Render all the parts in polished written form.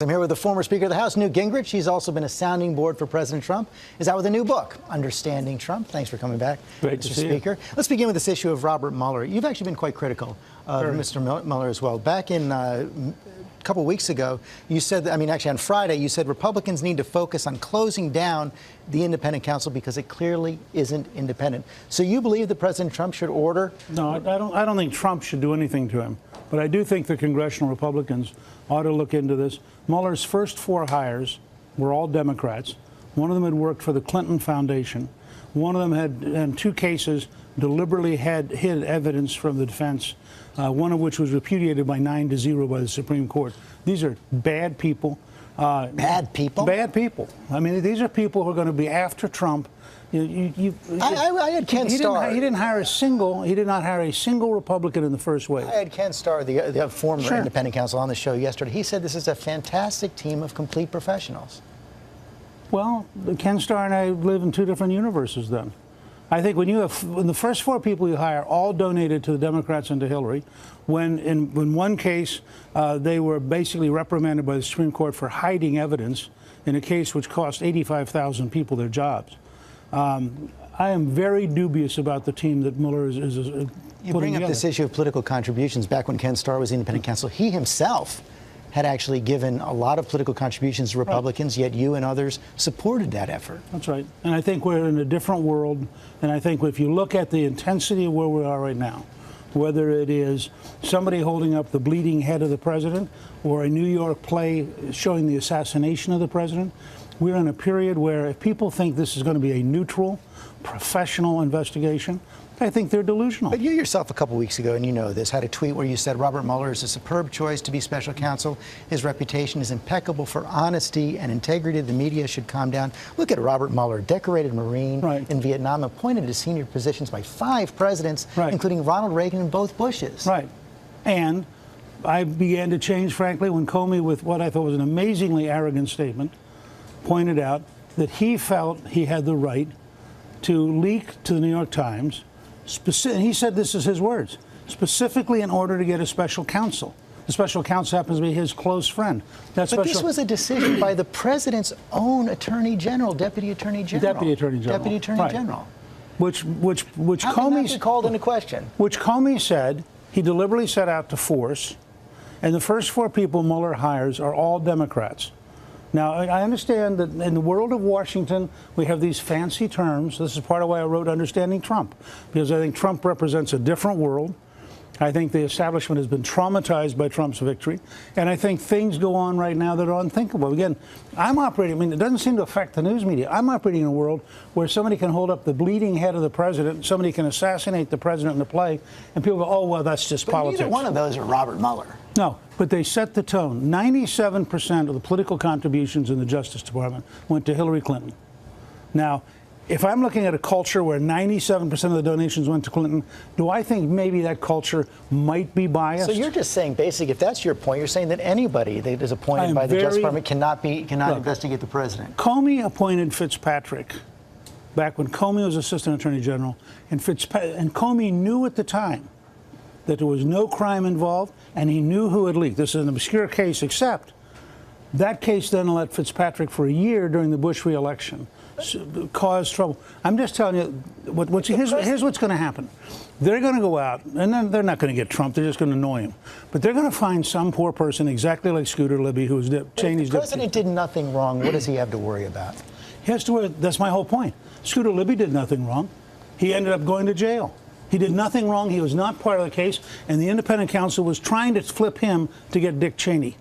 I'm here with the former Speaker of the House, Newt Gingrich. He's also been a sounding board for President Trump. Is out with a new book, Understanding Trump. Thanks for coming back, Great Mr. to see Speaker. you. Let's begin with this issue of Robert Mueller. You've actually been quite critical of Mr. Mueller as well. Back in a couple weeks ago, you said, actually on Friday, you said Republicans need to focus on closing down the independent counsel because it clearly isn't independent. So you believe that President Trump should order? No, I don't think Trump should do anything to him. But I do think the congressional Republicans ought to look into this. Mueller's first 4 hires were all Democrats. One of them had worked for the Clinton Foundation. One of them had, in 2 cases, deliberately hid evidence from the defense, one of which was repudiated by 9-0 by the Supreme Court. These are bad people. Bad people? Bad people. I mean, these are people who are going to be after Trump. I had Ken Starr. He did not hire a single Republican in the first wave. I had Ken Starr, the former independent counsel, on the show yesterday. He said this is a fantastic team of complete professionals. Well, Ken Starr and I live in 2 different universes then. I think when the first 4 people you hire all donated to the Democrats and to Hillary, when in one case they were basically reprimanded by the Supreme Court for hiding evidence in a case which cost 85,000 people their jobs. I am very dubious about the team that Mueller is putting together. You bring up this issue of political contributions. Back when Ken Starr was independent counsel, he himself had actually given a lot of political contributions to Republicans, yet you and others supported that effort. That's right. And I think we're in a different world. And I think if you look at the intensity of where we are right now, whether it is somebody holding up the bleeding head of the president or a New York play showing the assassination of the president, we're in a period where if people think this is going to be a neutral, professional investigation, I think they're delusional. But you yourself a couple weeks ago, and you know this, had a tweet where you said Robert Mueller is a superb choice to be special counsel. His reputation is impeccable for honesty and integrity. The media should calm down. Look at Robert Mueller, decorated Marine in Vietnam, appointed to senior positions by 5 presidents, including Ronald Reagan and both Bushes. Right. And I began to change, frankly, when Comey, with what I thought was an amazingly arrogant statement, pointed out that he felt he had the right to leak to the New York Times. He said this is his words, specifically in order to get a special counsel. The special counsel happens to be his close friend. But this was a decision by the president's own attorney general, deputy attorney general. Deputy attorney general. Deputy attorney general. Which How can that be called into question? Which Comey said he deliberately set out to force, and the first 4 people Mueller hires are all Democrats. Now, I understand that in the world of Washington, we have these fancy terms. This is part of why I wrote Understanding Trump, because I think Trump represents a different world. I think the establishment has been traumatized by Trump's victory. And I think things go on right now that are unthinkable. Again, I'm operating, it doesn't seem to affect the news media. I'm operating in a world where somebody can hold up the bleeding head of the president, somebody can assassinate the president in a play, and people go, oh, well, that's just politics. Neither one of those are Robert Mueller. No, but they set the tone. 97% of the political contributions in the Justice Department went to Hillary Clinton. Now, if I'm looking at a culture where 97% of the donations went to Clinton, do I think maybe that culture might be biased? So you're just saying, basically, if that's your point, you're saying that anybody that is appointed by the Justice Department cannot investigate the president. Comey appointed Fitzpatrick back when Comey was Assistant Attorney General, and Comey knew at the time that there was no crime involved, and he knew who had leaked. This is an obscure case, except that case then let Fitzpatrick for a year during the Bush re-election cause trouble. I'm just telling you, here's what's going to happen. They're going to go out, and then they're not going to get Trump. They're just going to annoy him. But they're going to find some poor person exactly like Scooter Libby, who was Cheney's deputy. If the president did nothing wrong, what does he have to worry about? He has to worry. That's my whole point. Scooter Libby did nothing wrong. He ended up going to jail. He did nothing wrong. He was not part of the case, and the independent counsel was trying to flip him to get Dick Cheney.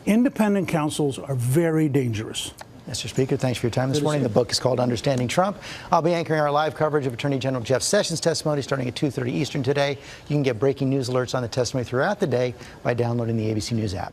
Independent counsels are very dangerous. Mr. Speaker, thanks for your time this morning. The book is called Understanding Trump. I'll be anchoring our live coverage of Attorney General Jeff Sessions' testimony starting at 2:30 Eastern today. You can get breaking news alerts on the testimony throughout the day by downloading the ABC News app.